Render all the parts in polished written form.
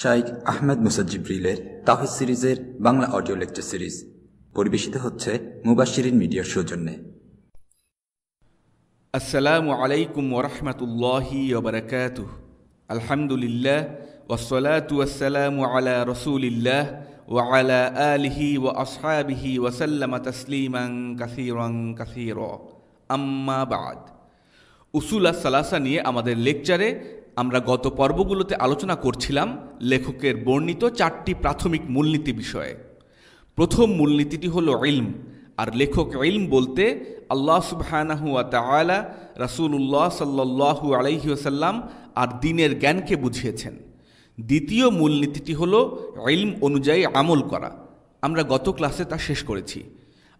শাইখ আহমেদ মুসা জিবরিলের তাওহীদ সিরিজের Bangla audio lecture series পরিবেশিত হচ্ছে মুবাশশিরিন মিডিয়ার সৌজন্যে। আসসালামু আলাইকুম ওয়া রাহমাতুল্লাহি ওয়া বারাকাতুহু। আলহামদুলিল্লাহ ওয়াসসালাতু ওয়াসসালামু আলা রাসূলিল্লাহ ওয়া আলা আলিহি ওয়া আসহাবিহি ওয়া সাল্লামা তাসলিমান কাসীরা। আম্মা বা'দ। উসুল আস-সালাসা নিয়ে আমাদের লেকচারে আমরা গত পর্বগুলোতে আলোচনা করছিলাম লেখকের বর্ণিত 4টি প্রাথমিক মূলনীতি বিষয়ে। প্রথম মূলনীতিটি হলো ইলম, আর লেখক ইলম বলতে আল্লাহ সুবহানাহু ওয়া তাআলা, রাসূলুল্লাহ সাল্লাল্লাহু আলাইহি ওয়াসাল্লাম আর দ্বীনের জ্ঞানকে বুঝিয়েছেন। দ্বিতীয় মূলনীতিটি হলো ইলম অনুযায়ী আমল করা, আমরা গত ক্লাসে তা শেষ করেছি।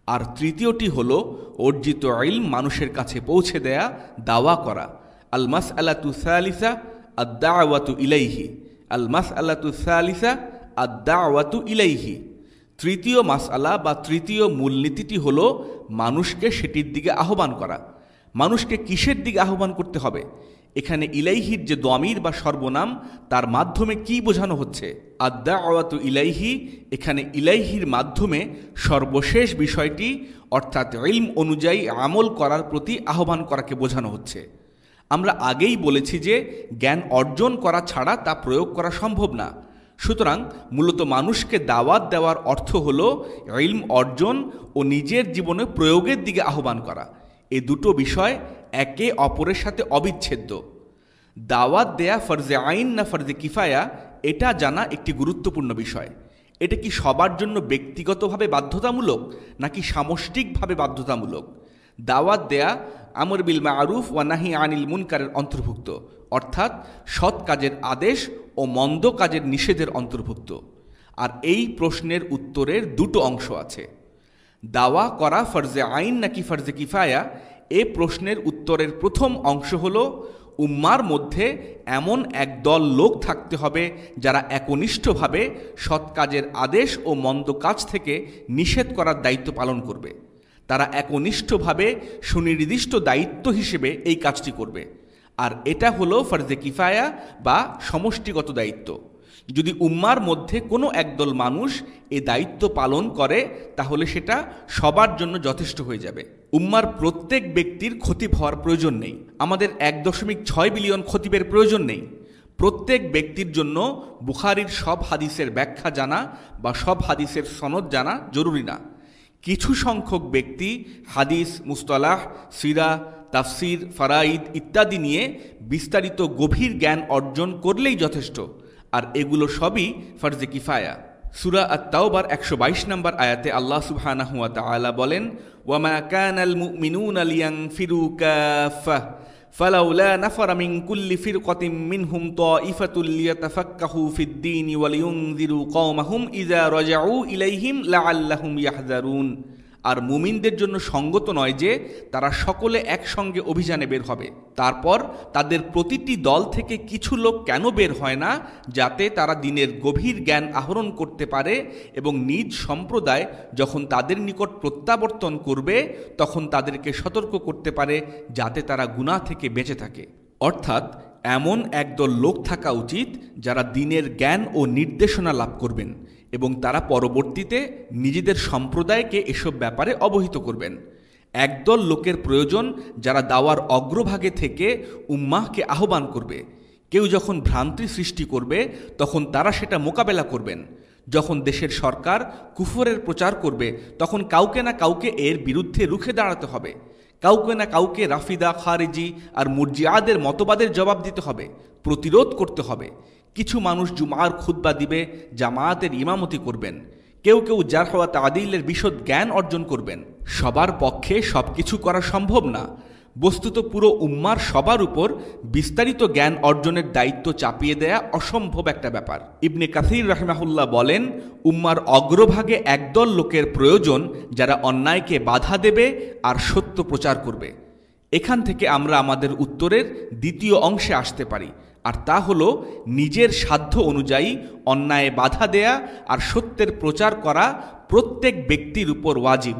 আর তৃতীয়টি হলো অর্জিত ইলম মানুষের কাছে পৌঁছে দেয়া, দাওয়া করা। আল মাসআলাতু সালিসা আদ-দাওয়াতু ইলাইহি। আল মাসআলাতু সালিসা আদ-দাওয়াতু ইলাইহি। তৃতীয় মাসআলা বা তৃতীয় মূলনীতিটি হলো মানুষকে সেটির দিকে আহ্বান করা। মানুষকে কিসের দিকে আহ্বান করতে হবে? এখানে ইলাইহির যে দমির বা সর্বনাম, তার মাধ্যমে কি বোঝানো হচ্ছে? আদ-দাওয়াতু ইলাইহি, এখানে ইলাইহির মাধ্যমে সর্বশেষ বিষয়টি অর্থাৎ ইলম অনুযায়ী আমল করার প্রতি আহ্বান করাকে বোঝানো হচ্ছে। আমরা আগেই বলেছি যে জ্ঞান অর্জন করা ছাড়া তা প্রয়োগ করা সম্ভব না। সুতরাং মূলত মানুষকে দাওয়াত দেওয়ার অর্থ হল ইলম অর্জন ও নিজের জীবনে প্রয়োগের দিকে আহ্বান করা। এ দুটো বিষয় একে অপরের সাথে অবিচ্ছেদ্য। দাওয়াত দেয়া ফরজে আইন না ফরজে কিফায়া, এটা জানা একটি গুরুত্বপূর্ণ বিষয়। এটা কি সবার জন্য ব্যক্তিগতভাবে বাধ্যতামূলক নাকি সামষ্টিকভাবে বাধ্যতামূলক? দাওয়াত দেয়া আমর বিল মা'রুফ ওয়া নাহি আনিল মুনকারের অন্তর্ভুক্ত, অর্থাৎ সৎ কাজের আদেশ ও মন্দ কাজের নিষেধের অন্তর্ভুক্ত। আর এই প্রশ্নের উত্তরের দুটো অংশ আছে। দাওয়া করা ফরজে আইন নাকি ফরজে কিফায়া, এ প্রশ্নের উত্তরের প্রথম অংশ হলো উম্মার মধ্যে এমন একদল লোক থাকতে হবে যারা একনিষ্ঠভাবে সৎ কাজের আদেশ ও মন্দ কাজ থেকে নিষেধ করার দায়িত্ব পালন করবে। তারা একনিষ্ঠভাবে সুনির্দিষ্ট দায়িত্ব হিসেবে এই কাজটি করবে। আর এটা হলো ফরজে কিফায়া বা সমষ্টিগত দায়িত্ব। যদি উম্মার মধ্যে কোনো একদল মানুষ এ দায়িত্ব পালন করে তাহলে সেটা সবার জন্য যথেষ্ট হয়ে যাবে। উম্মার প্রত্যেক ব্যক্তির খতিব হওয়ার প্রয়োজন নেই। আমাদের 1.6 বিলিয়ন খতিবের প্রয়োজন নেই। প্রত্যেক ব্যক্তির জন্য বুখারীর সব হাদিসের ব্যাখ্যা জানা বা সব হাদিসের সনদ জানা জরুরি না। কিছু সংখ্যক ব্যক্তি হাদিস, মুস্তালাহ, সিরা, তাফসির, ফারাইদ ইত্যাদি নিয়ে বিস্তারিত গভীর জ্ঞান অর্জন করলেই যথেষ্ট। আর এগুলো সবই ফরজে কিফায়া। সূরা আত-তাওবার 122 নম্বর আয়াতে আল্লাহ সুবহানাহু ওয়া তাআলা বলেন, ওয়া মা কানাল মুমিনুনা লিয়ানফিরু কাফা ফালাউলা নাফারা মিন কুল্লি ফিরকাতিন মিনহুম তাইফাতুল লিয়াতাফাক্কাহু ফিদ-দীন ওয়া লিয়ুনযিরু কওমাহুম ইযা রাজাউ ইলাইহিম লাআল্লাহুম ইয়াহযারুন। আর মুমিনদের জন্য সঙ্গত নয় যে তারা সকলে একসঙ্গে অভিযানে বের হবে, তারপর তাদের প্রতিটি দল থেকে কিছু লোক কেন বের হয় না, যাতে তারা দ্বীনের গভীর জ্ঞান আহরণ করতে পারে এবং নিজ সম্প্রদায় যখন তাদের নিকট প্রত্যাবর্তন করবে তখন তাদেরকে সতর্ক করতে পারে যাতে তারা গুনাহ থেকে বেঁচে থাকে। অর্থাৎ এমন একদল লোক থাকা উচিত যারা দ্বীনের জ্ঞান ও নির্দেশনা লাভ করবেন এবং তারা পরবর্তীতে নিজেদের সম্প্রদায়কে এসব ব্যাপারে অবহিত করবেন। একদল লোকের প্রয়োজন যারা দাওয়ার অগ্রভাগে থেকে উম্মাহকে আহ্বান করবে। কেউ যখন ভ্রান্তি সৃষ্টি করবে তখন তারা সেটা মোকাবেলা করবেন। যখন দেশের সরকার কুফরের প্রচার করবে তখন কাউকে না কাউকে এর বিরুদ্ধে রুখে দাঁড়াতে হবে। কাউকে না কাউকে রাফিদা, খারিজি আর মুরজিয়াদের মতবাদের জবাব দিতে হবে, প্রতিরোধ করতে হবে। কিছু মানুষ জুমার খুতবা দিবে, জামায়াতের ইমামতি করবেন। কেউ কেউ জারহ ওয়া তা'দীলের বিশদ জ্ঞান অর্জন করবেন। সবার পক্ষে সবকিছু করা সম্ভব না। বস্তুত পুরো উম্মার সবার উপর বিস্তারিত জ্ঞান অর্জনের দায়িত্ব চাপিয়ে দেয়া অসম্ভব একটা ব্যাপার। ইবনে কাসির রাহিমাহুল্লাহ বলেন, উম্মার অগ্রভাগে একদল লোকের প্রয়োজন যারা অন্যায়কে বাধা দেবে আর সত্য প্রচার করবে। এখান থেকে আমরা আমাদের উত্তরের দ্বিতীয় অংশে আসতে পারি, আর তা হলো নিজের সাধ্য অনুযায়ী অন্যায়ে বাধা দেয়া আর সত্যের প্রচার করা প্রত্যেক ব্যক্তির উপর ওয়াজিব।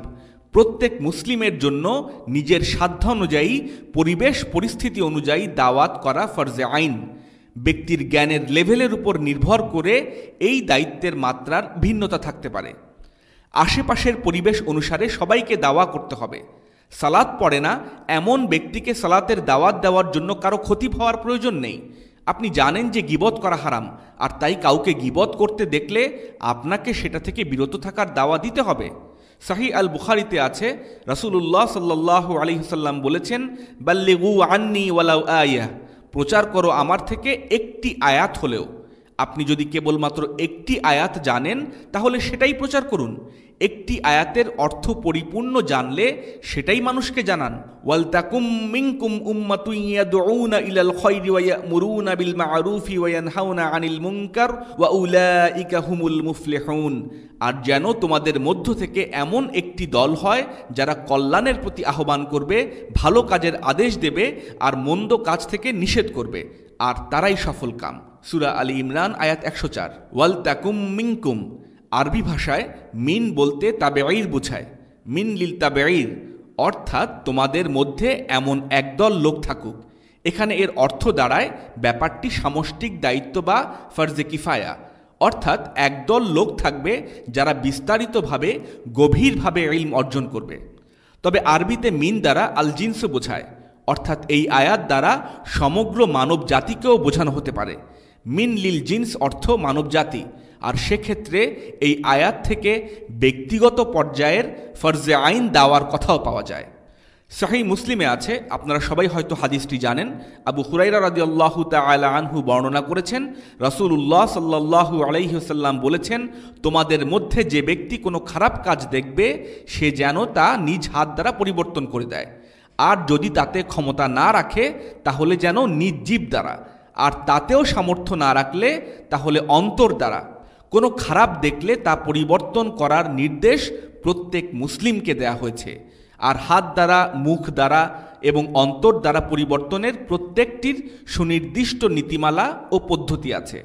প্রত্যেক মুসলিমের জন্য নিজের সাধ্য অনুযায়ী, পরিবেশ পরিস্থিতি অনুযায়ী দাওয়াত করা ফরজে আইন। ব্যক্তির জ্ঞানের লেভেলের উপর নির্ভর করে এই দায়িত্বের মাত্রার ভিন্নতা থাকতে পারে। আশেপাশের পরিবেশ অনুসারে সবাইকে দাওয়া করতে হবে। সালাত পড়ে না এমন ব্যক্তিকে সালাতের দাওয়াত দেওয়ার জন্য কারো খতিব হওয়ার প্রয়োজন নেই। আপনি জানেন যে গীবত করা হারাম, আর তাই কাউকে গীবত করতে দেখলে আপনাকে সেটা থেকে বিরত থাকার দাওয়া দিতে হবে। সহিহ আল বুখারীতে আছে, রাসূলুল্লাহ সাল্লাল্লাহু আলাইহি ওয়াসাল্লাম বলেছেন, বাল্লিগু আন্নী ওয়ালাউ আয়াহ, প্রচার করো আমার থেকে একটি আয়াত হলেও। আপনি যদি কেবলমাত্র একটি আয়াত জানেন তাহলে সেটাই প্রচার করুন। একটি আয়াতের অর্থ পরিপূর্ণ জানলে সেটাই মানুষকে জানান। ওয়ালতাকুম মিনকুম উম্মাতুন ইয়াদউনা ইলাল খায়রি ওয়া ইয়ামুরুনা বিল মা'রুফি ওয়া ইয়ানহাউনা আনিল মুনকার ওয়া উলাইকা হুমুল মুফলিহুন। আর যেন তোমাদের মধ্য থেকে এমন একটি দল হয় যারা কল্যাণের প্রতি আহ্বান করবে, ভালো কাজের আদেশ দেবে আর মন্দ কাজ থেকে নিষেধ করবে, আর তারাই সফল কাম। সূরা আলী ইমরান আয়াত 104। ওয়ালতাকুম মিনকুম, আরবি ভাষায় মিন বলতে তাবেঈর বোঝায়। মিন লিল তাবেঈর, অর্থাৎ তোমাদের মধ্যে এমন একদল লোক থাকুক। এখানে এর অর্থ দাঁড়ায় ব্যাপারটি সামষ্টিক দায়িত্ব বা ফরজে কিফায়া, অর্থাৎ একদল লোক থাকবে যারা বিস্তারিতভাবে গভীরভাবে ইলম অর্জন করবে। তবে আরবিতে মিন দ্বারা আল জিন্স বোঝায়, অর্থাৎ এই আয়াত দ্বারা সমগ্র মানব জাতিকেও বোঝানো হতে পারে। মিন লিল জিন্স অর্থ মানব জাতি, আর সেক্ষেত্রে এই আয়াত থেকে ব্যক্তিগত পর্যায়ের ফরজে আইন দেওয়ার কথাও পাওয়া যায়। সহিহ মুসলিমে আছে, আপনারা সবাই হয়তো হাদিসটি জানেন, আবু হুরায়রা রাদিয়াল্লাহু তাআলা আনহু বর্ণনা করেছেন, রাসূলুল্লাহ সাল্লাল্লাহু আলাইহি ওয়াসাল্লাম বলেছেন, তোমাদের মধ্যে যে ব্যক্তি কোনো খারাপ কাজ দেখবে সে যেন তা নিজ হাত দ্বারা পরিবর্তন করে দেয়, আর যদি তাতে ক্ষমতা না রাখে তাহলে যেন নিজ জিভ দ্বারা, আর তাতেও সামর্থ্য না রাখলে তাহলে অন্তর দ্বারা। কোনো খারাপ দেখলে তা পরিবর্তন করার নির্দেশ প্রত্যেক মুসলিমকে দেয়া হয়েছে, আর হাত দ্বারা, মুখ দ্বারা এবং অন্তর দ্বারা পরিবর্তনের প্রত্যেকটির সুনির্দিষ্ট নীতিমালা ও পদ্ধতি আছে।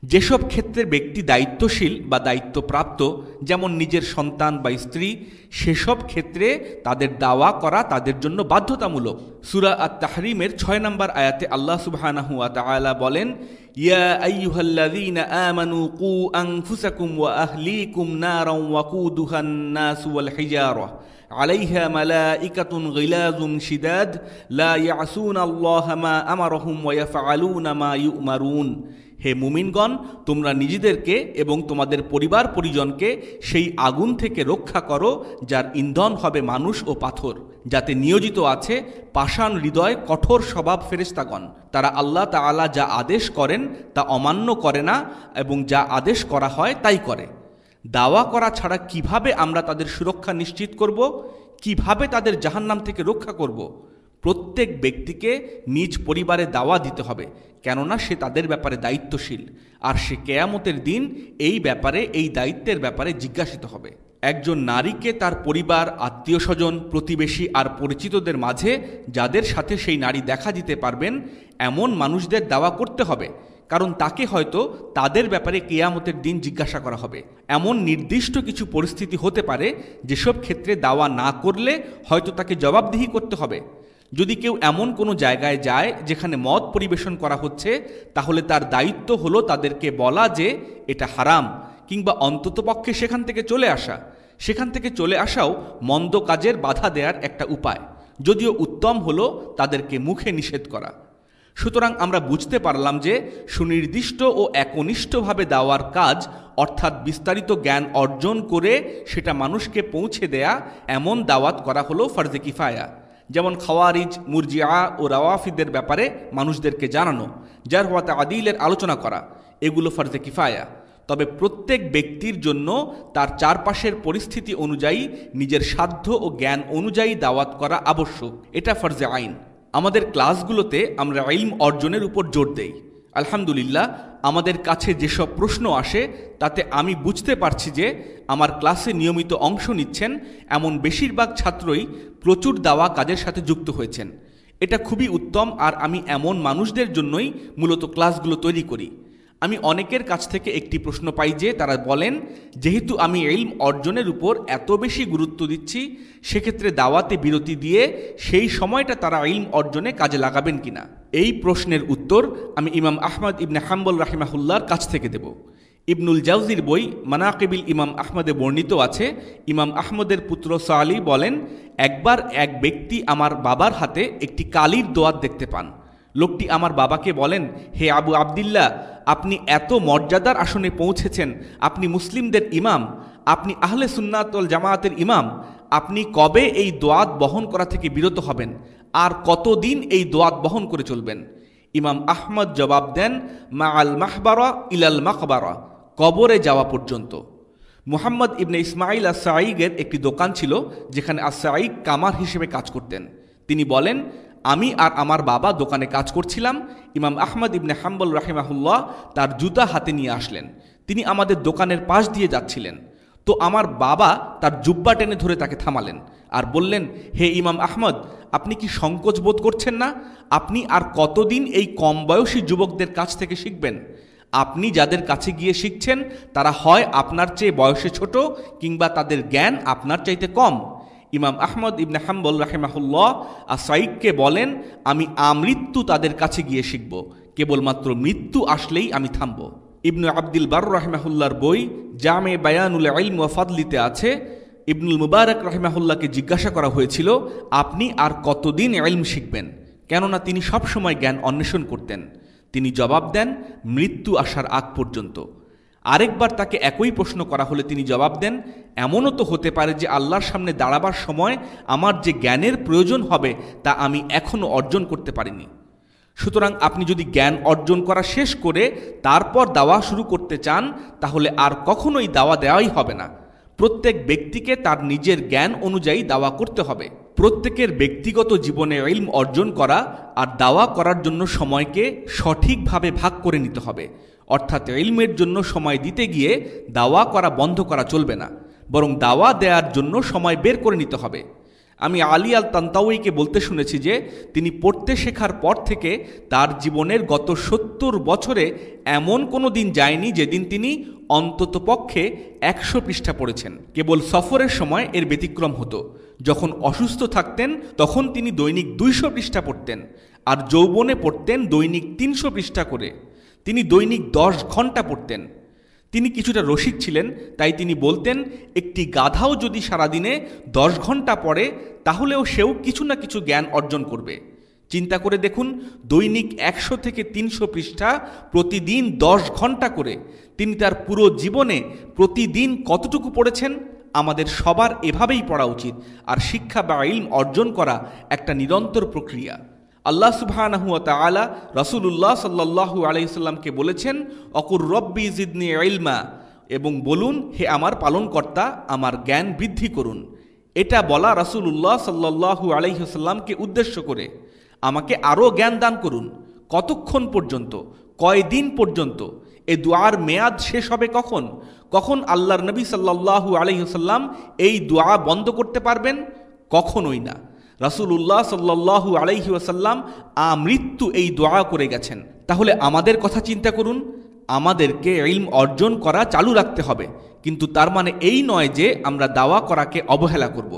যেসব ক্ষেত্রে ব্যক্তি দায়িত্বশীল বা দায়িত্বপ্রাপ্ত, যেমন নিজের সন্তান বা স্ত্রী, সেসব ক্ষেত্রে তাদের দাওয়া করা তাদের জন্য বাধ্যতামূলক। সূরা আত-তাহরিমের 6 নম্বর আয়াতে আল্লাহ সুবহানাহু ওয়া তাআলা বলেন, ইয়া আইয়ুহাল্লাযীনা আমানু কু আনফুসাকুম ওয়া আহলিকুম নারান ওয়াকুদুহান নাস ওয়াল হিজারা আলাইহা মালাইকাতুন গিলাযুন শিদাদ লা ইয়াসুনাল্লাহা মা আমারহুম ওয়া ইয়াফআলুনা মা ইউমারুন। হে মুমিনগণ, তোমরা নিজেদেরকে এবং তোমাদের পরিবার পরিজনকে সেই আগুন থেকে রক্ষা করো যার ইন্ধন হবে মানুষ ও পাথর, যাতে নিয়োজিত আছে পাষাণ হৃদয় কঠোর স্বভাব ফেরেশতাগণ। তারা আল্লাহ তাআলা যা আদেশ করেন তা অমান্য করে না এবং যা আদেশ করা হয় তাই করে। দাওয়া করা ছাড়া কিভাবে আমরা তাদের সুরক্ষা নিশ্চিত করব? কিভাবে তাদের জাহান্নাম থেকে রক্ষা করব? প্রত্যেক ব্যক্তিকে নিজ পরিবারে দাওয়া দিতে হবে, কেননা সে তাদের ব্যাপারে দায়িত্বশীল, আর সে কেয়ামতের দিন এই ব্যাপারে, এই দায়িত্বের ব্যাপারে জিজ্ঞাসিত হবে। একজন নারীকে তার পরিবার, আত্মীয় স্বজন, প্রতিবেশী আর পরিচিতদের মাঝে যাদের সাথে সেই নারী দেখা দিতে পারবেন এমন মানুষদের দাওয়া করতে হবে, কারণ তাকে হয়তো তাদের ব্যাপারে কিয়ামতের দিন জিজ্ঞাসা করা হবে। এমন নির্দিষ্ট কিছু পরিস্থিতি হতে পারে যেসব ক্ষেত্রে দাওয়া না করলে হয়তো তাকে জবাবদিহি করতে হবে। যদি কেউ এমন কোনো জায়গায় যায় যেখানে মদ পরিবেশন করা হচ্ছে, তাহলে তার দায়িত্ব হলো তাদেরকে বলা যে এটা হারাম, কিংবা অন্ততপক্ষে সেখান থেকে চলে আসা। সেখান থেকে চলে আসাও মন্দ কাজের বাধা দেওয়ার একটা উপায়, যদিও উত্তম হলো তাদেরকে মুখে নিষেধ করা। সুতরাং আমরা বুঝতে পারলাম যে সুনির্দিষ্ট ও একনিষ্ঠভাবে দেওয়ার কাজ, অর্থাৎ বিস্তারিত জ্ঞান অর্জন করে সেটা মানুষকে পৌঁছে দেয়া, এমন দাওয়াত করা হলো ফরজে কিফায়া। যেমন খাওয়ারিজ, মুরজিআ ও রাওয়াফিদের ব্যাপারে মানুষদেরকে জানানো, জারহ ওয়া তা'দীলের আলোচনা করা, এগুলো ফরজে কিফায়া। তবে প্রত্যেক ব্যক্তির জন্য তার চারপাশের পরিস্থিতি অনুযায়ী নিজের সাধ্য ও জ্ঞান অনুযায়ী দাওয়াত করা আবশ্যক, এটা ফরজে আইন। আমাদের ক্লাসগুলোতে আমরা ইলম অর্জনের উপর জোর দেই। আলহামদুলিল্লাহ, আমাদের কাছে যেসব প্রশ্ন আসে তাতে আমি বুঝতে পারছি যে আমার ক্লাসে নিয়মিত অংশ নিচ্ছেন এমন বেশিরভাগ ছাত্রই প্রচুর দাওয়া কাজের সাথে যুক্ত হয়েছেন। এটা খুবই উত্তম, আর আমি এমন মানুষদের জন্যই মূলত ক্লাসগুলো তৈরি করি। আমি অনেকের কাছ থেকে একটি প্রশ্ন পাই যে তারা বলেন, যেহেতু আমি ইলম অর্জনের উপর এত বেশি গুরুত্ব দিচ্ছি, সেক্ষেত্রে দাওয়াতে বিরতি দিয়ে সেই সময়টা তারা ইলম অর্জনে কাজে লাগাবেন কিনা। এই প্রশ্নের উত্তর আমি ইমাম আহমদ ইবনে হাম্বল রাহিমাহুল্লাহর কাছ থেকে দেব। ইবনুল জাওজির বই মানাকিবিল ইমাম আহমদে বর্ণিত আছে, ইমাম আহমদের পুত্র সালি বলেন, একবার এক ব্যক্তি আমার বাবার হাতে একটি কালির দোয়াত দেখতে পান। লোকটি আমার বাবাকে বলেন, হে আবু আবদিল্লাহ, আপনি এত মর্যাদার আসনে পৌঁছেছেন, আপনি মুসলিমদের ইমাম, আপনি আহলে সুন্নাত ওয়াল জামায়াতের ইমাম, আপনি কবে এই দোয়াত বহন করা থেকে বিরত হবেন, আর কতদিন এই দোয়াত বহন করে চলবেন? ইমাম আহমদ জবাব দেন, মা আল মাহবারা ইলাল মাকবারা, কবরে যাওয়া পর্যন্ত। মুহাম্মদ ইবনে ইসমাইল আস-সাঈগের একটি দোকান ছিল, যেখানে আস-সাঈগ কামার হিসেবে কাজ করতেন। তিনি বলেন, আমি আর আমার বাবা দোকানে কাজ করছিলাম। ইমাম আহমদ ইবনে হাম্বল রাহিমাহুল্লাহ তার জুতা হাতে নিয়ে আসলেন। তিনি আমাদের দোকানের পাশ দিয়ে যাচ্ছিলেন। তো আমার বাবা তার জুব্বা টেনে ধরে তাকে থামালেন আর বললেন, হে ইমাম আহমদ, আপনি কি সংকোচ বোধ করছেন না? আপনি আর কতদিন এই কম বয়সী যুবকদের কাছ থেকে শিখবেন? আপনি যাদের কাছে গিয়ে শিখছেন তারা হয় আপনার চেয়ে বয়সে ছোট, কিংবা তাদের জ্ঞান আপনার চাইতে কম। ইমাম আহমদ ইবনে হাম্বল রাহিমাহুল্লাহ আস-সাঈগকে বলেন, আমি আমৃত্যু তাদের কাছে গিয়ে শিখব, কেবলমাত্র মৃত্যু আসলেই আমি থামব। ইবনু আব্দুল বার রাহিমাহুল্লাহর বই জামে বায়ানুল ইলম ওয়া ফাদলিতে আছে, ইবনুল মুবারক রাহিমাহুল্লাহকে জিজ্ঞাসা করা হয়েছিল, আপনি আর কতদিন ইলম শিখবেন? কেননা তিনি সবসময় জ্ঞান অন্বেষণ করতেন। তিনি জবাব দেন, মৃত্যু আসার আগ পর্যন্ত। আরেকবার তাকে একই প্রশ্ন করা হলে তিনি জবাব দেন, এমনও তো হতে পারে যে আল্লাহর সামনে দাঁড়াবার সময় আমার যে জ্ঞানের প্রয়োজন হবে তা আমি এখনও অর্জন করতে পারিনি। সুতরাং আপনি যদি জ্ঞান অর্জন করা শেষ করে তারপর দাওয়া শুরু করতে চান, তাহলে আর কখনোই দাওয়া দেওয়াই হবে না। প্রত্যেক ব্যক্তিকে তার নিজের জ্ঞান অনুযায়ী দাওয়া করতে হবে। প্রত্যেকের ব্যক্তিগত জীবনে ইলম অর্জন করা আর দাওয়া করার জন্য সময়কে সঠিকভাবে ভাগ করে নিতে হবে। অর্থাৎ ইলমের জন্য সময় দিতে গিয়ে দাওয়া করা বন্ধ করা চলবে না, বরং দাওয়া দেওয়ার জন্য সময় বের করে নিতে হবে। আমি আলী আল তান্তাউইকে বলতে শুনেছি যে তিনি পড়তে শেখার পর থেকে তার জীবনের গত ৭০ বছরে এমন কোনো দিন যায়নি যেদিন তিনি অন্ততপক্ষে ১০০ পৃষ্ঠা পড়েছেন। কেবল সফরের সময় এর ব্যতিক্রম হতো। যখন অসুস্থ থাকতেন তখন তিনি দৈনিক ২০০ পৃষ্ঠা পড়তেন, আর যৌবনে পড়তেন দৈনিক ৩০০ পৃষ্ঠা করে। তিনি দৈনিক ১০ ঘন্টা পড়তেন। তিনি কিছুটা রসিক ছিলেন, তাই তিনি বলতেন, একটি গাধাও যদি সারাদিনে ১০ ঘন্টা পড়ে তাহলেও সেও কিছু না কিছু জ্ঞান অর্জন করবে। চিন্তা করে দেখুন, দৈনিক ১০০ থেকে ৩০০ পৃষ্ঠা, প্রতিদিন ১০ ঘন্টা করে। তিনি তার পুরো জীবনে প্রতিদিন কতটুকু পড়েছেন? আমাদের সবার এভাবেই পড়া উচিত। আর শিক্ষা বা ইলম অর্জন করা একটা নিরন্তর প্রক্রিয়া। আল্লাহ সুবহানাহু ওয়া তাআলা রাসূলুল্লাহ সাল্লাল্লাহু আলাইহি সাল্লামকে বলেছেন, অকুর রব্বি জিদনি ইলমা, এবং বলুন, হে আমার পালনকর্তা, আমার জ্ঞান বৃদ্ধি করুন। এটা বলা রাসূলুল্লাহ সাল্লাল্লাহু আলাইহি সাল্লামকে উদ্দেশ্য করে। আমাকে আরও জ্ঞান দান করুন। কতক্ষণ পর্যন্ত? কয়দিন পর্যন্ত? এ দুআর মেয়াদ শেষ হবে কখন? কখন আল্লাহর নবী সাল্লাল্লাহু আলাইহি সাল্লাম এই দোয়া বন্ধ করতে পারবেন? কখনোই না। রাসূলুল্লাহ সাল্লাল্লাহু আলাইহি ওয়াসাল্লাম আমৃত্যু এই দোয়া করে গেছেন। তাহলে আমাদের কথা চিন্তা করুন। আমাদেরকে ইলম অর্জন করা চালু রাখতে হবে, কিন্তু তার মানে এই নয় যে আমরা দাওয়া করাকে অবহেলা করব।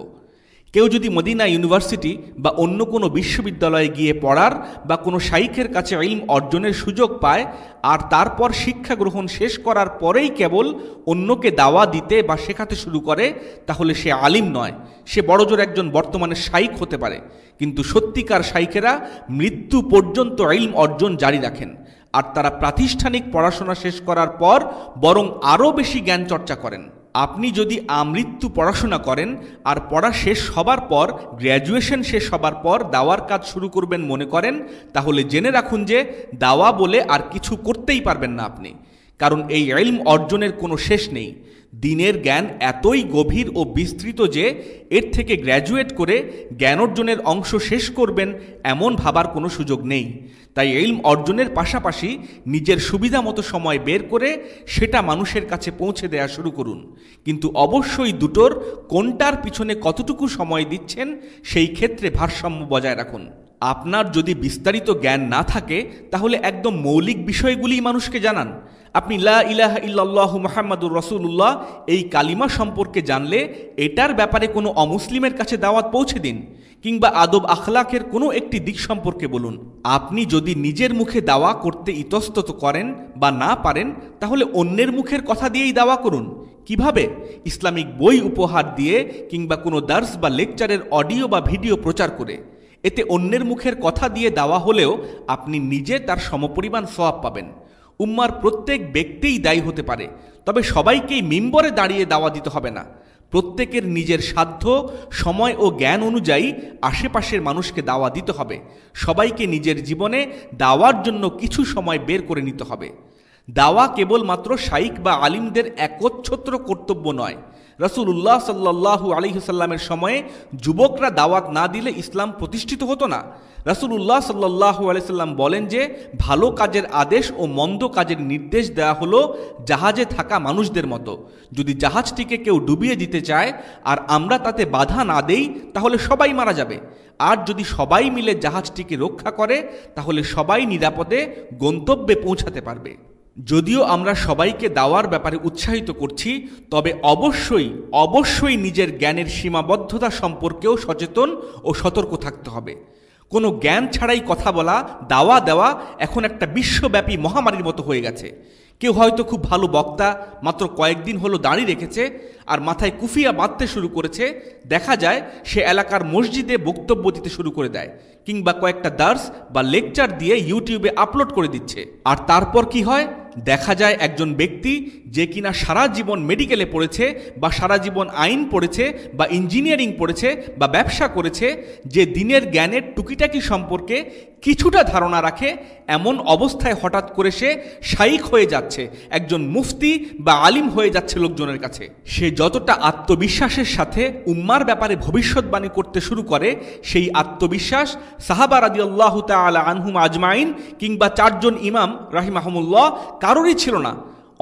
কেউ যদি মদিনা ইউনিভার্সিটি বা অন্য কোনো বিশ্ববিদ্যালয়ে গিয়ে পড়ার বা কোনো শাইখের কাছে ইলম অর্জনের সুযোগ পায়, আর তারপর শিক্ষা গ্রহণ শেষ করার পরেই কেবল অন্যকে দাওয়া দিতে বা শেখাতে শুরু করে, তাহলে সে আলিম নয়। সে বড়জোর একজন বর্তমানে শাইখ হতে পারে, কিন্তু সত্যিকার শাইখেরা মৃত্যু পর্যন্ত ইলম অর্জন জারি রাখেন, আর তারা প্রাতিষ্ঠানিক পড়াশোনা শেষ করার পর বরং আরও বেশি জ্ঞান চর্চা করেন। আপনি যদি আমৃত্যু পড়াশোনা করেন আর পড়া শেষ হবার পর, গ্র্যাজুয়েশন শেষ হবার পর দাওয়ার কাজ শুরু করবেন মনে করেন, তাহলে জেনে রাখুন যে দাওয়া বলে আর কিছু করতেই পারবেন না আপনি। কারণ এই ইলম অর্জনের কোনো শেষ নেই। দিনের জ্ঞান এতই গভীর ও বিস্তৃত যে এর থেকে গ্র্যাজুয়েট করে জ্ঞান অর্জনের অংশ শেষ করবেন এমন ভাবার কোনো সুযোগ নেই। তাই ইলম অর্জনের পাশাপাশি নিজের সুবিধা মতো সময় বের করে সেটা মানুষের কাছে পৌঁছে দেওয়া শুরু করুন। কিন্তু অবশ্যই দুটোর কোনটার পিছনে কতটুকু সময় দিচ্ছেন সেই ক্ষেত্রে ভারসাম্য বজায় রাখুন। আপনার যদি বিস্তারিত জ্ঞান না থাকে তাহলে একদম মৌলিক বিষয়গুলি মানুষকে জানান। আপনি লা ইলাহা ইল্লাল্লাহু মুহাম্মাদুর রাসূলুল্লাহ এই কালিমা সম্পর্কে জানলে এটার ব্যাপারে কোনো অমুসলিমের কাছে দাওয়াত পৌঁছে দিন, কিংবা আদব আখলাকের কোনো একটি দিক সম্পর্কে বলুন। আপনি যদি নিজের মুখে দাওয়া করতে ইতস্তত করেন বা না পারেন, তাহলে অন্যের মুখের কথা দিয়েই দাওয়া করুন। কিভাবে? ইসলামিক বই উপহার দিয়ে, কিংবা কোনো দার্স বা লেকচারের অডিও বা ভিডিও প্রচার করে। এতে অন্যের মুখের কথা দিয়ে দাওয়া হলেও আপনি নিজে তার সমপরিমাণ সওয়াব পাবেন। উম্মার প্রত্যেক ব্যক্তিই দায়ী হতে পারে, তবে সবাইকেই মিম্বরে দাঁড়িয়ে দাওয়া দিতে হবে না। প্রত্যেকের নিজের সাধ্য, সময় ও জ্ঞান অনুযায়ী আশেপাশের মানুষকে দাওয়া দিতে হবে। সবাইকে নিজের জীবনে দাওয়ার জন্য কিছু সময় বের করে নিতে হবে। দাওয়া কেবলমাত্র শাইখ বা আলিমদের একচ্ছত্র কর্তব্য নয়। রাসূলুল্লাহ সাল্লাল্লাহু আলাইহি সাল্লামের সময়ে যুবকরা দাওয়াত না দিলে ইসলাম প্রতিষ্ঠিত হতো না। রাসূলুল্লাহ সাল্লাল্লাহু আলাইহি সাল্লাম বলেন যে, ভালো কাজের আদেশ ও মন্দ কাজের নির্দেশ দেওয়া হলো জাহাজে থাকা মানুষদের মতো। যদি জাহাজটিকে কেউ ডুবিয়ে দিতে চায় আর আমরা তাতে বাধা না দেই, তাহলে সবাই মারা যাবে। আর যদি সবাই মিলে জাহাজটিকে রক্ষা করে, তাহলে সবাই নিরাপদে গন্তব্যে পৌঁছাতে পারবে। যদিও আমরা সবাইকে দাওয়ার ব্যাপারে উৎসাহিত করছি, তবে অবশ্যই নিজের জ্ঞানের সীমাবদ্ধতা সম্পর্কেও সচেতন ও সতর্ক থাকতে হবে। কোনো জ্ঞান ছাড়াই কথা বলা, দাওয়া দেওয়া এখন একটা বিশ্বব্যাপী মহামারীর মতো হয়ে গেছে। কেউ হয়তো খুব ভালো বক্তা, মাত্র কয়েকদিন হলো দাড়ি রেখেছে আর মাথায় কুফিয়া বাঁধতে শুরু করেছে। দেখা যায় সে এলাকার মসজিদে বক্তব্য দিতে শুরু করে দেয়, কিংবা কয়েকটা দার্স বা লেকচার দিয়ে ইউটিউবে আপলোড করে দিচ্ছে। আর তারপর কি হয়? দেখা যায় একজন ব্যক্তি যে কিনা সারা জীবন মেডিকেলে পড়েছে, বা সারা জীবন আইন পড়েছে, বা ইঞ্জিনিয়ারিং পড়েছে, বা ব্যবসা করেছে, যে দিনের জ্ঞানের টুকিটাকি সম্পর্কে কিছুটা ধারণা রাখে, এমন অবস্থায় হঠাৎ করে সে শাইখ হয়ে যাচ্ছে, একজন মুফতি বা আলিম হয়ে যাচ্ছে লোকজনের কাছে। সে যতটা আত্মবিশ্বাসের সাথে উম্মার ব্যাপারে ভবিষ্যৎবাণী করতে শুরু করে, সেই আত্মবিশ্বাস সাহাবা রাদিয়াল্লাহু তাআলা আনহুম আজমাইন কিংবা 4 জন ইমাম রাহিমাহুমুল্লাহ কারোরই ছিল না।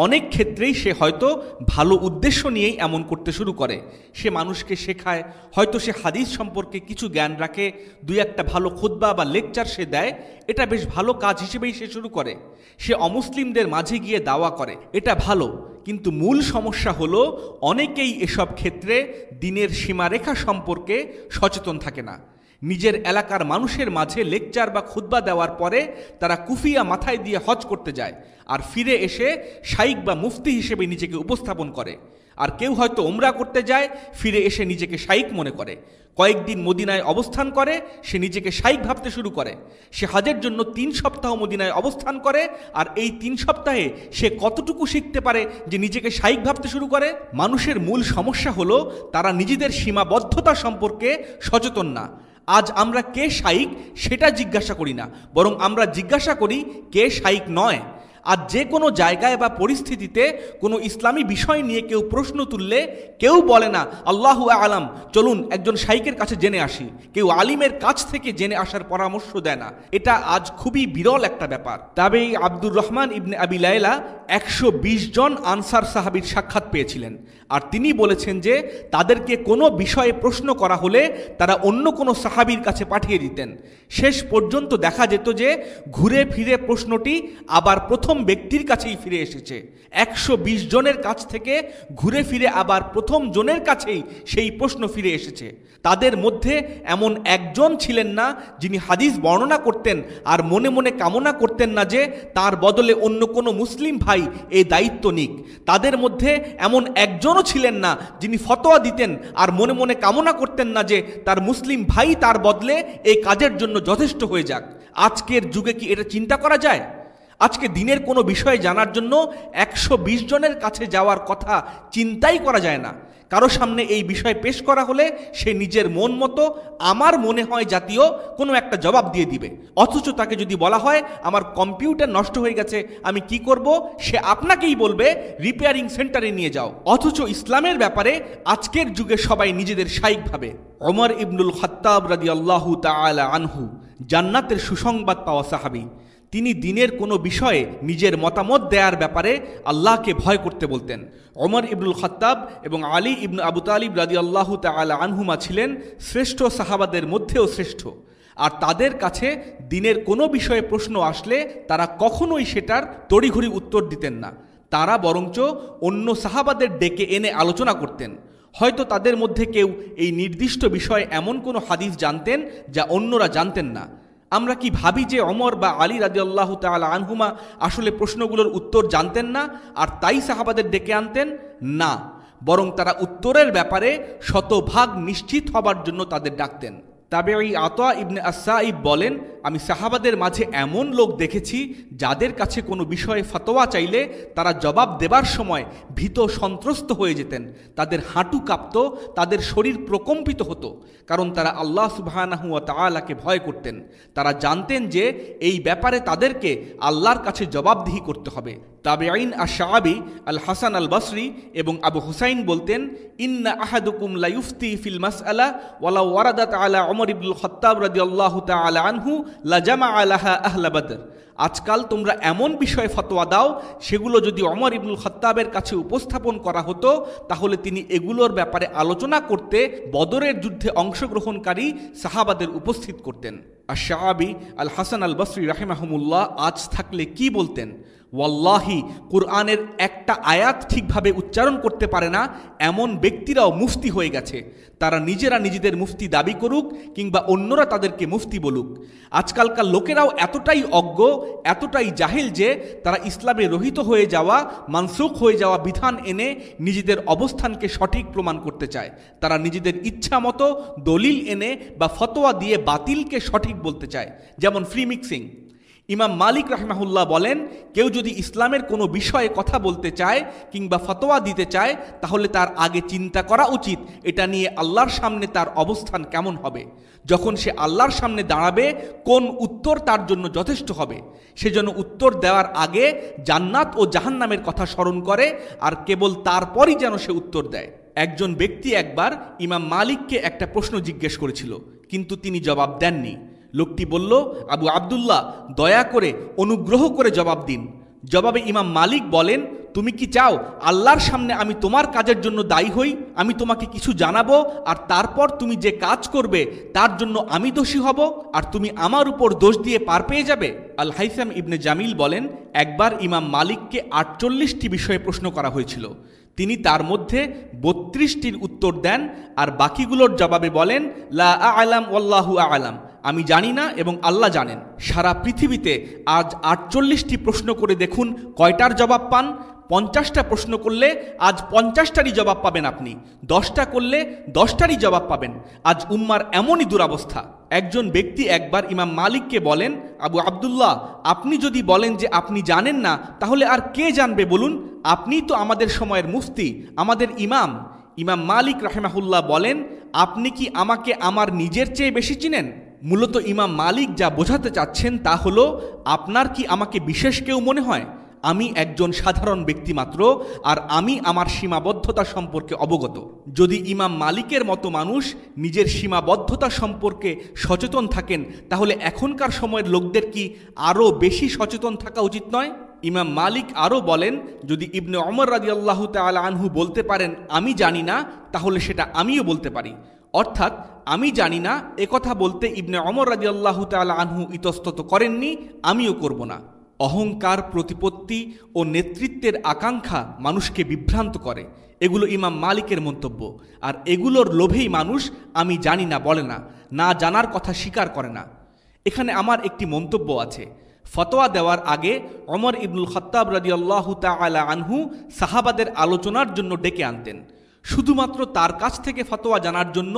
অনেক ক্ষেত্রেই সে হয়তো ভালো উদ্দেশ্য নিয়েই এমন করতে শুরু করে। সে মানুষকে শেখায়, হয়তো সে হাদিস সম্পর্কে কিছু জ্ঞান রাখে, 2-1টা ভালো খুতবা বা লেকচার সে দেয়। এটা বেশ ভালো কাজ হিসেবেই সে শুরু করে। সে অমুসলিমদের মাঝে গিয়ে দাওয়া করে, এটা ভালো। কিন্তু মূল সমস্যা হলো অনেকেই এসব ক্ষেত্রে দিনের সীমারেখা সম্পর্কে সচেতন থাকে না। নিজের এলাকার মানুষের মাঝে লেকচার বা খুতবা দেওয়ার পরে তারা কুফিয়া মাথায় দিয়ে হজ করতে যায়, আর ফিরে এসে শাইখ বা মুফতি হিসেবে নিজেকে উপস্থাপন করে। আর কেউ হয়তো উমরা করতে যায়, ফিরে এসে নিজেকে শাইখ মনে করে। কয়েকদিন মদিনায় অবস্থান করে, সে নিজেকে শাইখ ভাবতে শুরু করে। সে হজের জন্য 3 সপ্তাহ মদিনায় অবস্থান করে, আর এই 3 সপ্তাহে সে কতটুকু শিখতে পারে যে নিজেকে শাইখ ভাবতে শুরু করে? মানুষের মূল সমস্যা হলো তারা নিজেদের সীমাবদ্ধতা সম্পর্কে সচেতন না। আজ আমরা কে শাইখ সেটা জিজ্ঞাসা করি না, বরং আমরা জিজ্ঞাসা করি কে শাইখ নয়। আর যে কোনো জায়গায় বা পরিস্থিতিতে কোনো ইসলামী বিষয় নিয়ে কেউ প্রশ্ন তুললে কেউ বলে না আল্লাহু আলাম, চলুন একজন শাইখের কাছে জেনে আসি। কেউ আলিমের কাছ থেকে জেনে আসার পরামর্শ দেয় না। এটা আজ খুবই বিরল একটা ব্যাপার। তবে আব্দুর রহমান ইবনে আবি লায়লা 120 জন আনসার সাহাবীর সাক্ষাৎ পেয়েছিলেন, আর তিনি বলেছেন যে তাদেরকে কোনো বিষয়ে প্রশ্ন করা হলে তারা অন্য কোনো সাহাবীর কাছে পাঠিয়ে দিতেন। শেষ পর্যন্ত দেখা যেত যে ঘুরে ফিরে প্রশ্নটি আবার প্রথম ব্যক্তির কাছেই ফিরে এসেছে। 120 জনের কাছ থেকে ঘুরে ফিরে আবার প্রথম জনের কাছেই সেই প্রশ্ন ফিরে এসেছে। তাদের মধ্যে এমন একজন ছিলেন না যিনি হাদিস বর্ণনা করতেন আর মনে মনে কামনা করতেন না যে তার বদলে অন্য কোনো মুসলিম ভাই এই দায়িত্ব নিক। তাদের মধ্যে এমন একজনও ছিলেন না যিনি ফতোয়া দিতেন আর মনে মনে কামনা করতেন না যে তার মুসলিম ভাই তার বদলে এই কাজের জন্য যথেষ্ট হয়ে যাক। আজকের যুগে কি এটা চিন্তা করা যায়? আজকে দিনের কোনো বিষয় জানার জন্য 120 জনের কাছে যাওয়ার কথা চিন্তাই করা যায় না। কারো সামনে এই বিষয় পেশ করা হলে সে নিজের মন মতো আমার মনে হয় জাতীয় কোনো একটা জবাব দিয়ে দিবে। অথচ তাকে যদি বলা হয় আমার কম্পিউটার নষ্ট হয়ে গেছে, আমি কি করব, সে আপনাকেই বলবে রিপেয়ারিং সেন্টারে নিয়ে যাও। অথচ ইসলামের ব্যাপারে আজকের যুগে সবাই নিজেদের শাইখ ভাবে। ওমর ইবনুল খাত্তাব রাদিয়াল্লাহু তাআলা আনহু জান্নাতের সুসংবাদ পাওয়া সাহাবী। তিনি দিনের কোনো বিষয়ে নিজের মতামত দেওয়ার ব্যাপারে আল্লাহকে ভয় করতে বলতেন। ওমর ইবনুল খাত্তাব এবং আলী ইবনে আবু তালিব রাদিয়াল্লাহু তাআলা আনহুমা ছিলেন শ্রেষ্ঠ সাহাবাদের মধ্যেও শ্রেষ্ঠ। আর তাদের কাছে দিনের কোনো বিষয়ে প্রশ্ন আসলে তারা কখনোই সেটার তড়িঘড়ি উত্তর দিতেন না। তারা বরঞ্চ অন্য সাহাবাদের ডেকে এনে আলোচনা করতেন। হয়তো তাদের মধ্যে কেউ এই নির্দিষ্ট বিষয়ে এমন কোনো হাদিস জানতেন যা অন্যরা জানতেন না। আমরা কি ভাবি যে ওমর বা আলী রাদিয়াল্লাহু তাআলা আনহুমা আসলে প্রশ্নগুলোর উত্তর জানতেন না আর তাই সাহাবাদের ডেকে আনতেন? না, বরং তারা উত্তরের ব্যাপারে শতভাগ নিশ্চিত হবার জন্য তাদের ডাকতেন। তাবেঈ আতা ইবনে আস-সাইব বলেন, আমি সাহাবাদের মাঝে এমন লোক দেখেছি যাদের কাছে কোনো বিষয়ে ফতোয়া চাইলে তারা জবাব দেবার সময় ভীত সন্ত্রস্ত হয়ে যেতেন, তাদের হাঁটু কাঁপত, তাদের শরীর প্রকম্পিত হতো, কারণ তারা আল্লাহ সুবহানাহু ওয়া তাআলাকে ভয় করতেন। তারা জানতেন যে এই ব্যাপারে তাদেরকে আল্লাহর কাছে জবাবদিহি করতে হবে। তাবেঈন আশ-শাআবী, আল হাসান আল বসরি এবং আবু হুসাইন বলতেন, ইন্না আহাদুকুম লা ইফতি ফিল মাসআলা ওয়ালাউ ওয়ারাদাত আলা ওমর ইবনুল খাত্তাব রাদিয়াল্লাহু তাআলা আনহু লা জামাআ লাহা আহলা বদর। আজকাল তোমরা এমন বিষয়ে ফতোয়া দাও সেগুলো যদি ওমর ইবনুল খাত্তাবের কাছে উপস্থাপন করা হতো তাহলে তিনি এগুলোর ব্যাপারে আলোচনা করতে বদরের যুদ্ধে অংশগ্রহণকারী সাহাবাদের উপস্থিত করতেন। আশ-শাআবী আল হাসান আল বসরি রাহিমাহুমুল্লাহ আজ থাকলে কি বলতেন, ওয়াল্লাহি কুরআনের একটা আয়াত ঠিকভাবে উচ্চারণ করতে পারে না এমন ব্যক্তিরাও মুফতি হয়ে গেছে। তারা নিজেরা নিজেদের মুফতি দাবি করুক কিংবা অন্যরা তাদেরকে মুফতি বলুক। আজকালকার লোকেরাও এতটাই অজ্ঞ, এতটাই জাহিল যে তারা ইসলামে রহিত হয়ে যাওয়া, মানসুখ হয়ে যাওয়া বিধান এনে নিজেদের অবস্থানকে সঠিক প্রমাণ করতে চায়। তারা নিজেদের ইচ্ছা মতো দলিল এনে বা ফতোয়া দিয়ে বাতিলকে সঠিক বলতে চায়, যেমন ফ্রি মিক্সিং। ইমাম মালিক রাহিমাহুল্লাহ বলেন, কেউ যদি ইসলামের কোনো বিষয়ে কথা বলতে চায় কিংবা ফতোয়া দিতে চায় তাহলে তার আগে চিন্তা করা উচিত এটা নিয়ে আল্লাহর সামনে তার অবস্থান কেমন হবে। যখন সে আল্লাহর সামনে দাঁড়াবে কোন উত্তর তার জন্য যথেষ্ট হবে। সে যেন উত্তর দেওয়ার আগে জান্নাত ও জাহান্নামের কথা স্মরণ করে আর কেবল তারপরই যেন সে উত্তর দেয়। একজন ব্যক্তি একবার ইমাম মালিককে একটা প্রশ্ন জিজ্ঞেস করেছিল, কিন্তু তিনি জবাব দেননি। লোকটি বলল, আবু আবদুল্লাহ, দয়া করে অনুগ্রহ করে জবাব দিন। জবাবে ইমাম মালিক বলেন, তুমি কি চাও আল্লাহর সামনে আমি তোমার কাজের জন্য দায়ী হই? আমি তোমাকে কিছু জানাবো আর তারপর তুমি যে কাজ করবে তার জন্য আমি দোষী হব আর তুমি আমার উপর দোষ দিয়ে পার পেয়ে যাবে? আল হাইসাম ইবনে জামিল বলেন, একবার ইমাম মালিককে 48টি বিষয়ে প্রশ্ন করা হয়েছিল। তিনি তার মধ্যে 32টির উত্তর দেন আর বাকিগুলোর জবাবে বলেন, লা আ'লাম ওয়াল্লাহু আ'লাম, আমি জানি না এবং আল্লাহ জানেন। সারা পৃথিবীতে আজ 48টি প্রশ্ন করে দেখুন কয়টার জবাব পান। 50টা প্রশ্ন করলে আজ 50টারই জবাব পাবেন আপনি, 10টা করলে 10টারই জবাব পাবেন। আজ উম্মার এমনই দুরবস্থা। একজন ব্যক্তি একবার ইমাম মালিককে বলেন, আবু আবদুল্লাহ, আপনি যদি বলেন যে আপনি জানেন না তাহলে আর কে জানবে বলুন? আপনিই তো আমাদের সময়ের মুফতি, আমাদের ইমাম। ইমাম মালিক রাহিমাহুল্লাহ বলেন, আপনি কি আমাকে আমার নিজের চেয়ে বেশি চিনেন? মূলত ইমাম মালিক যা বোঝাতে চাচ্ছেন তা হলো, আপনার কি আমাকে বিশেষ কেউ মনে হয়? আমি একজন সাধারণ ব্যক্তি মাত্র আর আমি আমার সীমাবদ্ধতা সম্পর্কে অবগত। যদি ইমাম মালিকের মতো মানুষ নিজের সীমাবদ্ধতা সম্পর্কে সচেতন থাকেন তাহলে এখনকার সময়ের লোকদের কি আরও বেশি সচেতন থাকা উচিত নয়? ইমাম মালিক আরও বলেন, যদি ইবনে ওমর রাদিয়াল্লাহু তাআলা আনহু বলতে পারেন আমি জানি না, তাহলে সেটা আমিও বলতে পারি। অর্থাৎ আমি জানি না একথা বলতে ইবনে ওমর রাদিয়াল্লাহু তাআলা আনহু ইতস্তত করেননি, আমিও করব না। অহংকার, প্রতিপত্তি ও নেতৃত্বের আকাঙ্ক্ষা মানুষকে বিভ্রান্ত করে, এগুলো ইমাম মালিকের মন্তব্য। আর এগুলোর লোভেই মানুষ আমি জানি না বলে না, না জানার কথা স্বীকার করে না। এখানে আমার একটি মন্তব্য আছে। ফতোয়া দেওয়ার আগে ওমর ইবনুল খাত্তাব রাদিয়াল্লাহু তাআলা আনহু সাহাবাদের আলোচনার জন্য ডেকে আনতেন। শুধুমাত্র তার কাছ থেকে ফতোয়া জানার জন্য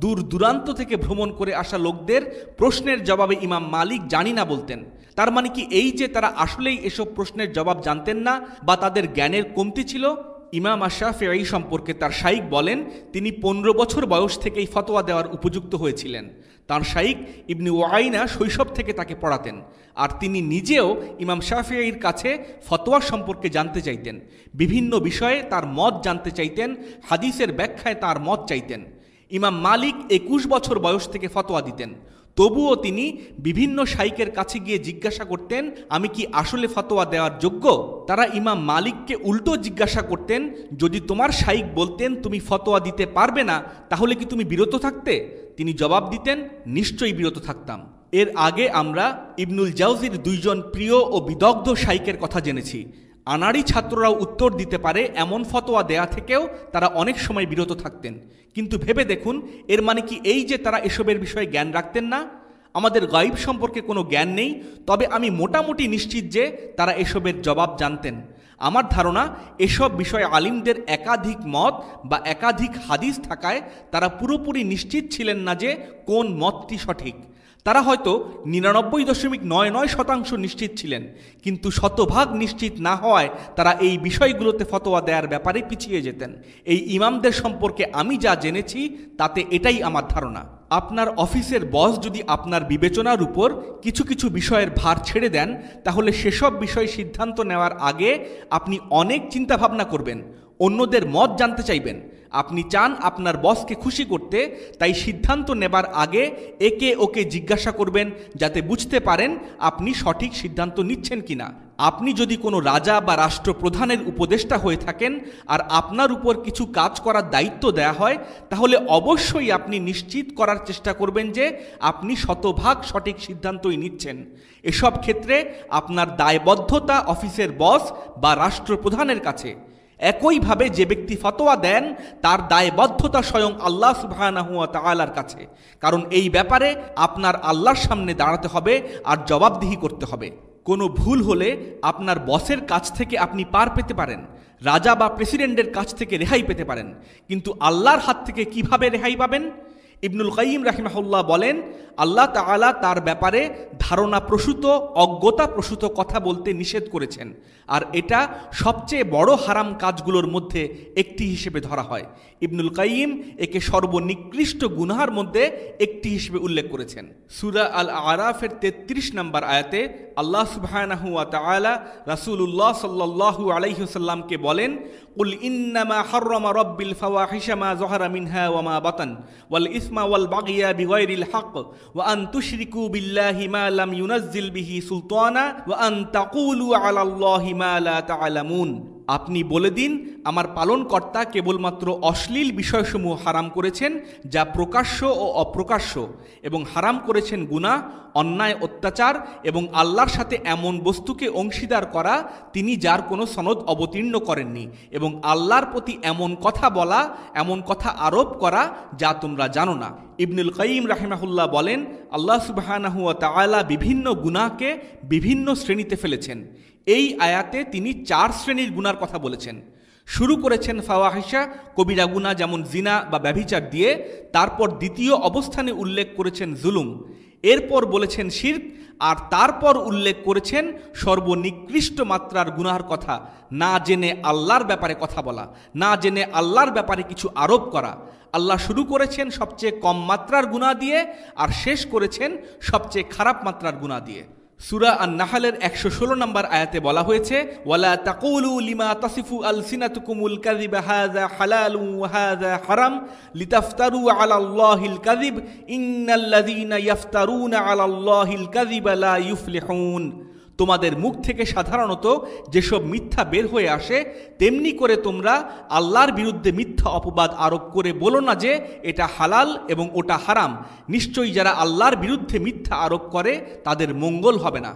দূর দূরান্ত থেকে ভ্রমণ করে আসা লোকদের প্রশ্নের জবাবে ইমাম মালিক জানি না বলতেন। তার মানে কি এই যে তারা আসলেই এসব প্রশ্নের জবাব জানতেন না বা তাদের জ্ঞানের কমতি ছিল? ইমাম আশ-শাফিঈ সম্পর্কে তার শাইখ বলেন, তিনি 15 বছর বয়স থেকেই ফতোয়া দেওয়ার উপযুক্ত হয়েছিলেন। তার শাইখ ইবনে উয়াইনা শৈশব থেকে তাকে পড়াতেন আর তিনি নিজেও ইমাম শাফিঈর কাছে ফতোয়া সম্পর্কে জানতে চাইতেন। বিভিন্ন বিষয়ে তার মত জানতে চাইতেন, হাদিসের ব্যাখ্যায় তার মত চাইতেন। ইমাম মালিক 21 বছর বয়স থেকে ফতোয়া দিতেন। তবুও তিনি বিভিন্ন শাইখের কাছে গিয়ে জিজ্ঞাসা করতেন, আমি কি আসলে ফতোয়া দেওয়ার যোগ্য? তারা ইমাম মালিককে উল্টো জিজ্ঞাসা করতেন, যদি তোমার শাইখ বলতেন তুমি ফতোয়া দিতে পারবে না, তাহলে কি তুমি বিরত থাকতে? তিনি জবাব দিতেন, নিশ্চয়ই বিরত থাকতাম। এর আগে আমরা ইবনুল জাওজির দুইজন প্রিয় ও বিদগ্ধ শাইখের কথা জেনেছি। আনাড়ি ছাত্ররাও উত্তর দিতে পারে এমন ফতোয়া দেয়া থেকেও তারা অনেক সময় বিরত থাকতেন। কিন্তু ভেবে দেখুন, এর মানে কি এই যে তারা এসবের বিষয়ে জ্ঞান রাখতেন না? আমাদের গায়ব সম্পর্কে কোনো জ্ঞান নেই, তবে আমি মোটামুটি নিশ্চিত যে তারা এসবের জবাব জানতেন। আমার ধারণা এসব বিষয়ে আলিমদের একাধিক মত বা একাধিক হাদিস থাকায় তারা পুরোপুরি নিশ্চিত ছিলেন না যে কোন মতটি সঠিক। তারা হয়তো 99.99% নিশ্চিত ছিলেন, কিন্তু শতভাগ নিশ্চিত না হওয়ায় তারা এই বিষয়গুলোতে ফতোয়া দেওয়ার ব্যাপারে পিছিয়ে যেতেন। এই ইমামদের সম্পর্কে আমি যা জেনেছি তাতে এটাই আমার ধারণা। আপনার অফিসের বস যদি আপনার বিবেচনার উপর কিছু কিছু বিষয়ের ভার ছেড়ে দেন, তাহলে সেসব বিষয় সিদ্ধান্ত নেওয়ার আগে আপনি অনেক চিন্তাভাবনা করবেন, অন্যদের মত জানতে চাইবেন। আপনি চান আপনার বসকে খুশি করতে, তাই সিদ্ধান্ত নেবার আগে একে ওকে জিজ্ঞাসা করবেন, যাতে বুঝতে পারেন আপনি সঠিক সিদ্ধান্ত নিচ্ছেন কিনা। আপনি যদি কোনো রাজা বা রাষ্ট্রপ্রধানের উপদেষ্টা হয়ে থাকেন আর আপনার উপর কিছু কাজ করার দায়িত্ব দেয়া হয়, তাহলে অবশ্যই আপনি নিশ্চিত করার চেষ্টা করবেন যে আপনি শতভাগ সঠিক সিদ্ধান্তই নিচ্ছেন। এসব ক্ষেত্রে আপনার দায়বদ্ধতা অফিসের বস বা রাষ্ট্রপ্রধানের কাছে। একইভাবে যে ব্যক্তি ফতোয়া দেন তার দায়বদ্ধতা স্বয়ং আল্লাহ সুবহানাহু ওয়া তাআলার কাছে, কারণ এই ব্যাপারে আপনার আল্লাহর সামনে দাঁড়াতে হবে আর জবাবদিহি করতে হবে। কোনো ভুল হলে আপনার বসের কাছ থেকে আপনি পার পেতে পারেন, রাজা বা প্রেসিডেন্টের কাছ থেকে রেহাই পেতে পারেন, কিন্তু আল্লাহর হাত থেকে কিভাবে রেহাই পাবেন? ইবনুল কাইয়িম রাহিমাহুল্লাহ বলেন, আল্লাহ তাআলা তার ব্যাপারে ধারণা প্রসূত, অজ্ঞতা প্রসূত কথা বলতে নিষেধ করেছেন, আর এটা সবচেয়ে বড় হারাম কাজগুলোর মধ্যে একটি হিসেবে ধরা হয়। ইবনুল কাইয়িম একে সর্বনিকৃষ্ট গুনাহের মধ্যে একটি হিসেবে উল্লেখ করেছেন। সূরা আল আরাফের 33 নম্বর আয়াতে আল্লাহ সুবহানাহু ওয়া তাআলা রাসূলুল্লাহ সাল্লাল্লাহু আলাইহি ওয়াসাল্লামকে বলেন, কুল ইন্নামা হাররামা রাব্বিল ফাওয়াহিশা মা যাহারা মিনহা ওয়া মা বাতান ওয়াল ইসমা ওয়াল বাগিয়া বিগাইরিল হক ওয়া আন তুশরিকু বিল্লাহি মা লাম ইউনাজ্জিল বিহি সুলতানা ওয়া আন তাকুলু আলাল্লাহি মা লা তা'লামুন। আপনি বলে দিন, আমার পালনকর্তা কেবলমাত্র অশ্লীল বিষয়সমূহ হারাম করেছেন, যা প্রকাশ্য ও অপ্রকাশ্য, এবং হারাম করেছেন গুনাহ, অন্যায়, অত্যাচার এবং আল্লাহর সাথে এমন বস্তুকে অংশীদার করা তিনি যার কোনো সনদ অবতীর্ণ করেননি, এবং আল্লাহর প্রতি এমন কথা বলা, এমন কথা আরোপ করা যা তোমরা জানো না। ইবনুল কাইয়িম রাহিমাহুল্লাহ বলেন, আল্লাহ সুবহানাহু ওয়া তাআলা বিভিন্ন গুনাহকে বিভিন্ন শ্রেণীতে ফেলেছেন। এই আয়াতে তিনি 4 শ্রেণীর গুনার কথা বলেছেন। শুরু করেছেন ফাওয়াহিশা, কবিরা গুনাহ যেমন জিনা বা ব্যভিচার দিয়ে, তারপর দ্বিতীয় অবস্থানে উল্লেখ করেছেন জুলুম, এরপর বলেছেন শিরক, আর তারপর উল্লেখ করেছেন সর্বনিকৃষ্ট মাত্রার গুনাহর কথা, না জেনে আল্লাহর ব্যাপারে কথা বলা, না জেনে আল্লাহর ব্যাপারে কিছু আরোপ করা। আল্লাহ শুরু করেছেন সবচেয়ে কম মাত্রার গুনাহ দিয়ে আর শেষ করেছেন সবচেয়ে খারাপ মাত্রার গুনাহ দিয়ে। সূরা আন-নাহলের 116 নম্বর আয়াতে বলা হয়েছে, ওয়ালা তাকুলু লিমা তাসিফু আলসিনাতুকুমুল কাযিবা হাযা হালালু ওয়া হাযা হারাম লিতাফতারু আলাল্লাহিল কাযিব ইন্নাল্লাযীনা ইয়াফতারুনা আলাল্লাহিল কাযিবা লা ইউফলিহুন। তোমাদের মুখ থেকে সাধারণত যেসব মিথ্যা বের হয়ে আসে, তেমনি করে তোমরা আল্লাহর বিরুদ্ধে মিথ্যা অপবাদ আরোপ করে বলো না যে এটা হালাল এবং ওটা হারাম। নিশ্চয়ই যারা আল্লাহর বিরুদ্ধে মিথ্যা আরোপ করে তাদের মঙ্গল হবে না।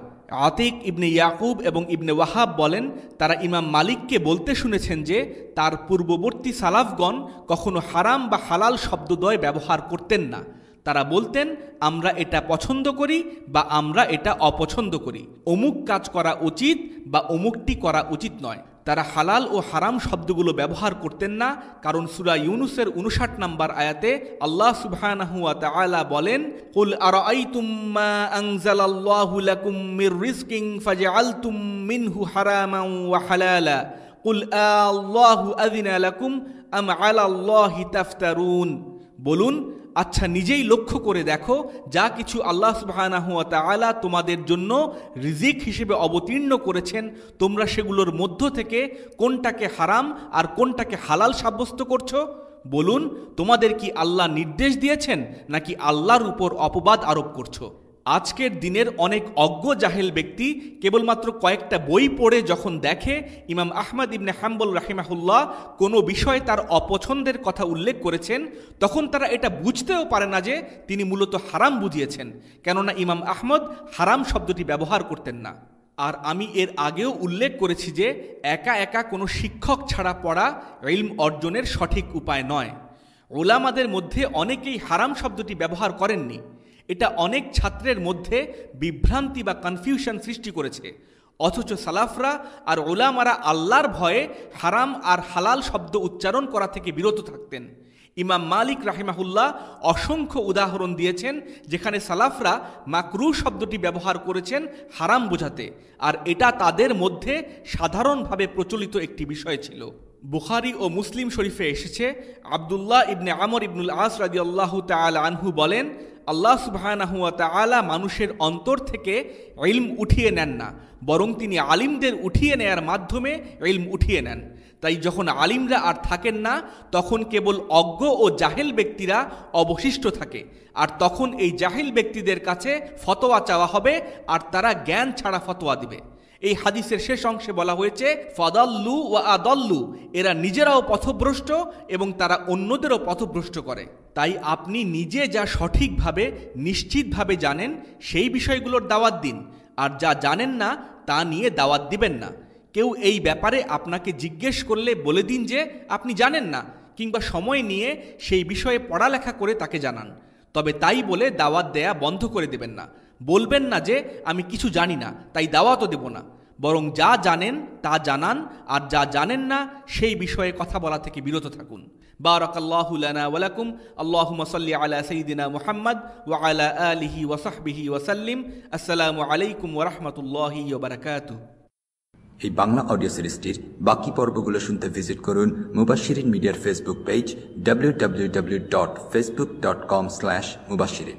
আতিক ইবনে ইয়াকুব এবং ইবনে ওয়াহাব বলেন, তারা ইমাম মালিককে বলতে শুনেছেন যে তার পূর্ববর্তী সালাফগণ কখনো হারাম বা হালাল শব্দদ্বয় ব্যবহার করতেন না। তারা বলতেন, আমরা এটা পছন্দ করি বা আমরা এটা অপছন্দ করি, অমুক কাজ করা উচিত বা অমুকটি করা উচিত নয়। তারা হালাল ও হারাম শব্দগুলো ব্যবহার করতেন না, কারণ সূরা ইউনুসের 59 নম্বর আয়াতে আল্লাহ সুবহানাহু ওয়া তাআলা বলেন, কুল আরাআইতুম মা আনজালাল্লাহু লাকুম মির রিজকিন ফাজআলতুম মিনহু হারামান ওয়া হালালা কুল আল্লাহু আযিনা লাকুম আম আলাল্লাহি তাফতারুন। বলুন, আচ্ছা নিজেই লক্ষ্য করে দেখো, যা কিছু আল্লাহ সুবহানাহু ওয়া তাআলা তোমাদের জন্য রিজিক হিসেবে অবতীর্ণ করেছেন, তোমরা সেগুলোর মধ্য থেকে কোনটাকে হারাম আর কোনটাকে হালাল সাব্যস্ত করছো? বলুন, তোমাদের কি আল্লাহ নির্দেশ দিয়েছেন নাকি আল্লাহর উপর অপবাদ আরোপ করছো? আজকের দিনের অনেক অজ্ঞ জাহেল ব্যক্তি কেবলমাত্র কয়েকটা বই পড়ে যখন দেখে ইমাম আহমদ ইবনে হাম্বল রাহিমাহুল্লাহ কোনো বিষয়ে তার অপছন্দের কথা উল্লেখ করেছেন, তখন তারা এটা বুঝতেও পারে না যে তিনি মূলত হারাম বুঝিয়েছেন, কেননা ইমাম আহমদ হারাম শব্দটি ব্যবহার করতেন না। আর আমি এর আগেও উল্লেখ করেছি যে একা একা কোনো শিক্ষক ছাড়া পড়া ইলম অর্জনের সঠিক উপায় নয়। উলামাদের মধ্যে অনেকেই হারাম শব্দটি ব্যবহার করেননি। এটা অনেক ছাত্রের মধ্যে বিভ্রান্তি বা কনফিউশন সৃষ্টি করেছে, অথচ সালাফরা আর উলামারা আল্লাহর ভয়ে হারাম আর হালাল শব্দ উচ্চারণ করা থেকে বিরত থাকতেন। ইমাম মালিক রাহিমাহুল্লাহ অসংখ্য উদাহরণ দিয়েছেন যেখানে সালাফরা মাকরু শব্দটি ব্যবহার করেছেন হারাম বোঝাতে, আর এটা তাদের মধ্যে সাধারণভাবে প্রচলিত একটি বিষয় ছিল। বুখারী ও মুসলিম শরীফে এসেছে, আব্দুল্লাহ ইবনে আমর ইবনুল আস রাদিয়াল্লাহু তাআলা আনহু বলেন, আল্লাহ সুবহানাহু ওয়া তাআলা মানুষের অন্তর থেকে ইলম উঠিয়ে নেন না, বরং তিনি আলিমদের উঠিয়ে নেয়ার মাধ্যমে ইলম উঠিয়ে নেন। তাই যখন আলিমরা আর থাকেন না, তখন কেবল অজ্ঞ ও জাহেল ব্যক্তিরা অবশিষ্ট থাকে, আর তখন এই জাহেল ব্যক্তিদের কাছে ফতোয়া চাওয়া হবে, আর তারা জ্ঞান ছাড়া ফতোয়া দিবে। এই হাদিসের শেষ অংশে বলা হয়েছে, ফাদাল্লু ওয়া আদাল্লু, এরা নিজেরাও পথভ্রষ্ট এবং তারা অন্যদেরও পথভ্রষ্ট করে। তাই আপনি নিজে যা সঠিকভাবে নিশ্চিতভাবে জানেন সেই বিষয়গুলোর দাওয়াত দিন, আর যা জানেন না তা নিয়ে দাওয়াত দিবেন না। কেউ এই ব্যাপারে আপনাকে জিজ্ঞেস করলে বলে দিন যে আপনি জানেন না, কিংবা সময় নিয়ে সেই বিষয়ে পড়ালেখা করে তাকে জানান। তবে তাই বলে দাওয়াত দেয়া বন্ধ করে দেবেন না। বলবেন না যে আমি কিছু জানি না তাই দাওয়াতও দেব না, বরং যা জানেন তা জানান, আর যা জানেন না সেই বিষয়ে কথা বলা থেকে বিরত থাকুন। বারাকাল্লাহু লানা ওয়া লাকুম। আল্লাহুম্মা সাল্লি আলা সাইয়্যিদিনা মুহাম্মদ ওয়া আলা আলিহি ওয়া সাহবিহি ওয়া সাল্লিম। আসসালামু আলাইকুম ওয়া রাহমাতুল্লাহি ওয়া বারাকাতুহু। এই বাংলা অডিও সিরিজটির বাকি পর্বগুলো শুনতে ভিজিট করুন মুবাশশিরিন মিডিয়ার ফেসবুক পেজ www.facebook.com/mubashirin।